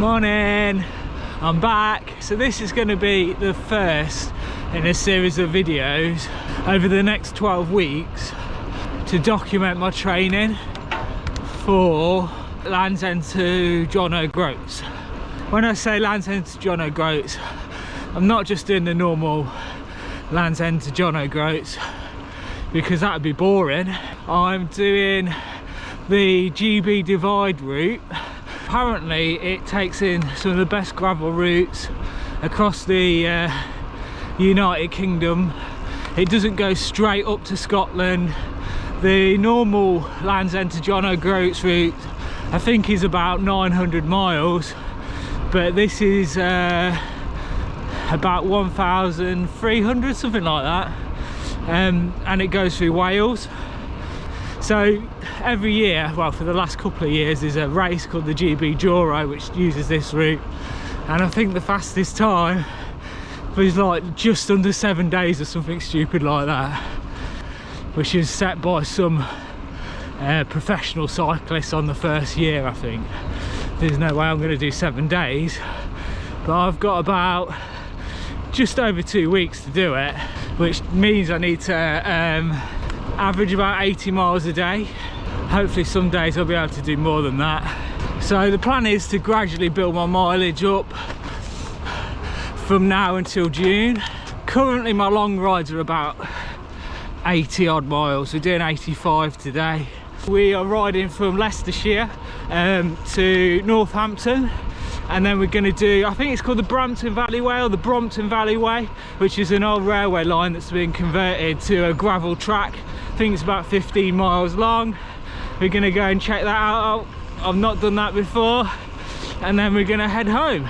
Morning, I'm back. So this is going to be the first in a series of videos over the next 12 weeks to document my training for Land's End to John O'Groats. When I say Land's End to John O'Groats, I'm not just doing the normal Land's End to John O'Groats because that would be boring. I'm doing the GBDIVIDE Route. Apparently it takes in some of the best gravel routes across the United Kingdom. It doesn't go straight up to Scotland. The normal Land's End to John O'Groats route I think is about 900 miles, but this is about 1,300, something like that, and it goes through Wales. So every year, well, for the last couple of years, there's a race called the GBDIVIDE Route which uses this route, and I think the fastest time was like just under 7 days or something stupid like that, which is set by some professional cyclists on the first year. I think there's no way I'm going to do 7 days, but I've got about just over 2 weeks to do it, which means I need to average about 80 miles a day. Hopefully some days I'll be able to do more than that. So the plan is to gradually build my mileage up from now until June. Currently my long rides are about 80 odd miles. We're doing 85 today. We are riding from Leicestershire to Northampton, and then we're going to do, I think it's called the Brampton Valley Way or the Brompton Valley Way, which is an old railway line that's been converted to a gravel track. I think it's about 15 miles long. We're going to go and check that out. I've not done that before, and then we're going to head home.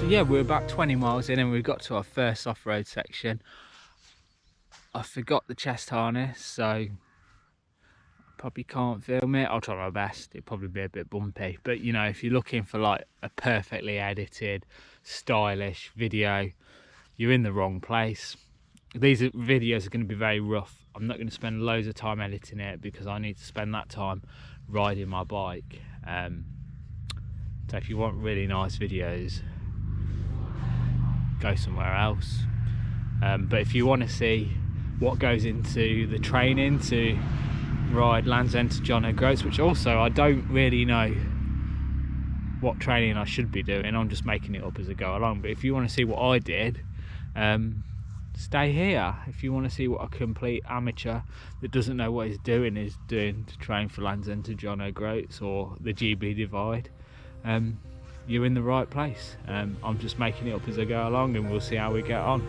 Yeah, we're about 20 miles in and we've got to our first off-road section. I forgot the chest harness, so I probably can't film it. I'll try my best. It'll probably be a bit bumpy, but you know, if you're looking for like a perfectly edited, stylish video, you're in the wrong place. These videos are going to be very rough. I'm not going to spend loads of time editing it because I need to spend that time riding my bike. So if you want really nice videos, go somewhere else. But if you want to see what goes into the training to ride Land's End to John O'Groats, which also I don't really know what training I should be doing, I'm just making it up as I go along, but if you want to see what I did, stay here. If you want to see what a complete amateur that doesn't know what he's doing is doing to train for Land's End to John O'Groats or the GBDIVIDE, you're in the right place. I'm just making it up as I go along, and we'll see how we get on.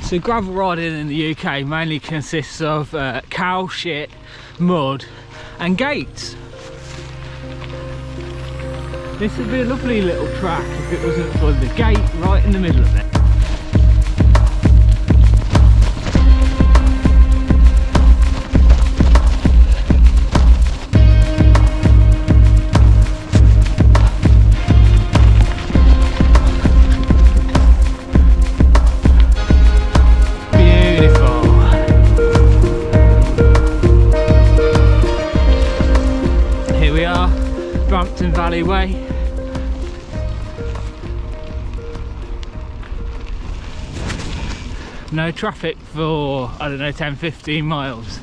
So gravel riding in the UK mainly consists of cow shit, mud and gates. This would be a lovely little track if it wasn't for the gate right in the middle of it. Brampton Valley Way. no traffic for, I don't know, 10-15 miles.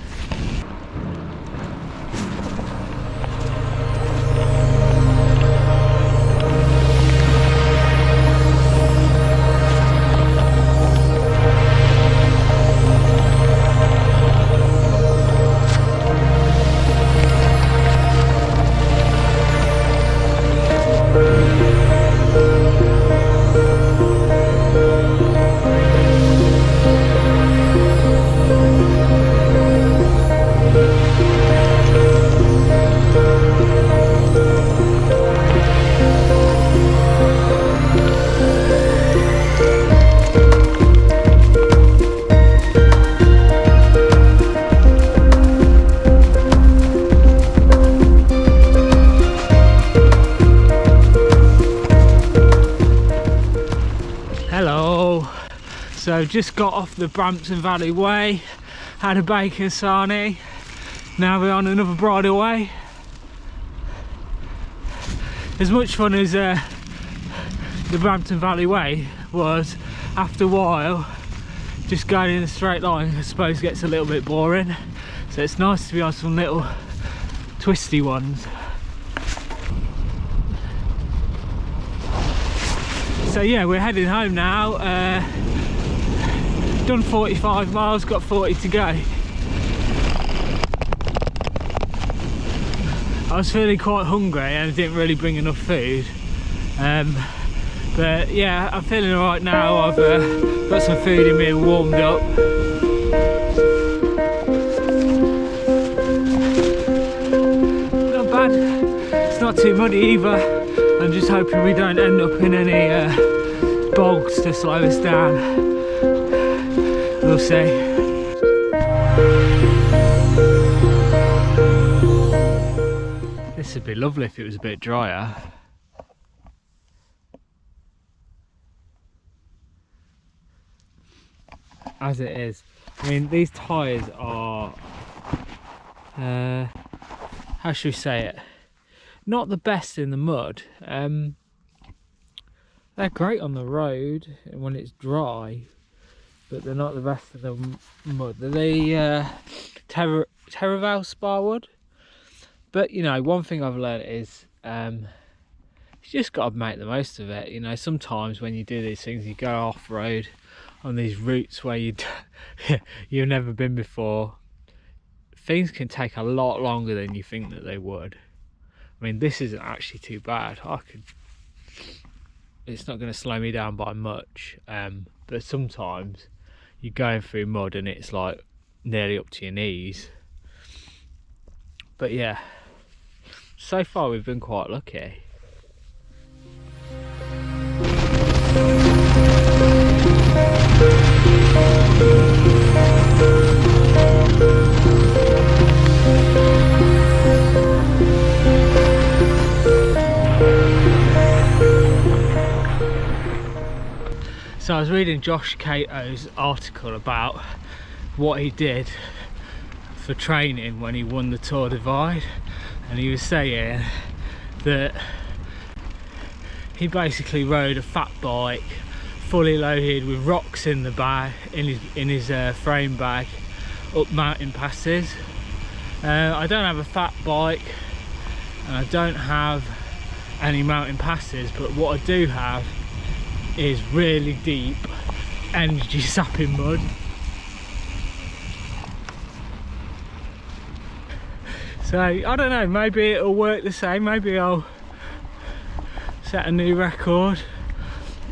So just got off the Brampton Valley Way, had a bacon sarnie, now we're on another bridleway. As much fun as the Brampton Valley Way was, after a while just going in a straight line I suppose gets a little bit boring, so it's nice to be on some little twisty ones. So yeah, we're heading home now. Done 45 miles, got 40 to go. I was feeling quite hungry and I didn't really bring enough food. But yeah, I'm feeling alright now. I've got some food in me and warmed up. Not bad. It's not too muddy either. I'm just hoping we don't end up in any bogs to slow us down. We'll see. This would be lovely if it was a bit drier. As it is, I mean, these tyres are, how should we say it? Not the best in the mud. They're great on the road when it's dry, but they're not the best of the mud. They're the Terraval Sparwood. But you know, one thing I've learned is you just got to make the most of it. You know, sometimes when you do these things, you go off-road on these routes where you've never been before, things can take a lot longer than you think that they would. I mean, this isn't actually too bad. It's not going to slow me down by much, but sometimes you're going through mud and it's like nearly up to your knees. But yeah, so far we've been quite lucky. So I was reading Joshcato's article about what he did for training when he won the Tour Divide, and he was saying that he basically rode a fat bike fully loaded with rocks in the bag, in his frame bag, up mountain passes. I don't have a fat bike and I don't have any mountain passes, but what I do have is really deep energy sapping mud. So I don't know, maybe it'll work the same. Maybe I'll set a new record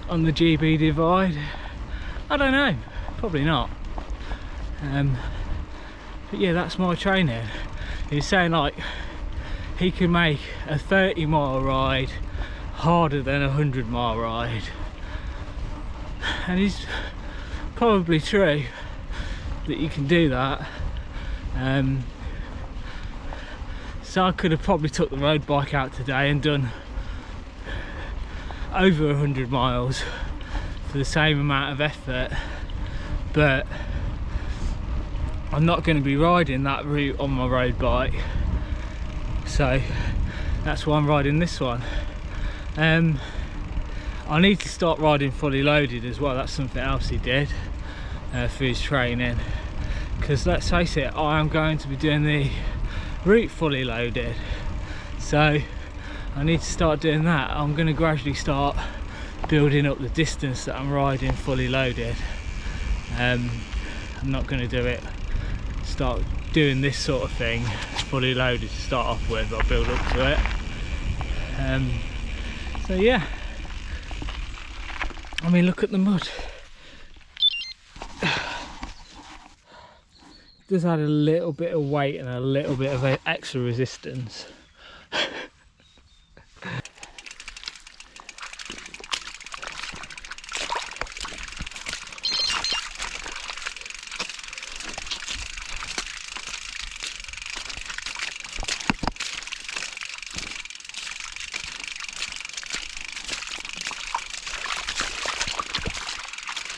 on the GB Divide. I don't know, probably not. But yeah, that's my training. He's saying like he can make a 30-mile ride harder than a 100-mile ride, and he's probably true that you can do that. So I could have probably took the road bike out today and done over 100 miles for the same amount of effort, but I'm not going to be riding that route on my road bike, so that's why I'm riding this one. I need to start riding fully loaded as well. That's something else he did. for his training, because let's face it, I am going to be doing the route fully loaded, so I need to start doing that. I'm going to gradually start building up the distance that I'm riding fully loaded. I'm not going to do it, start doing this sort of thing fully loaded to start off with. I'll build up to it. So yeah, I mean, look at the mud. It does add a little bit of weight and a little bit of extra resistance.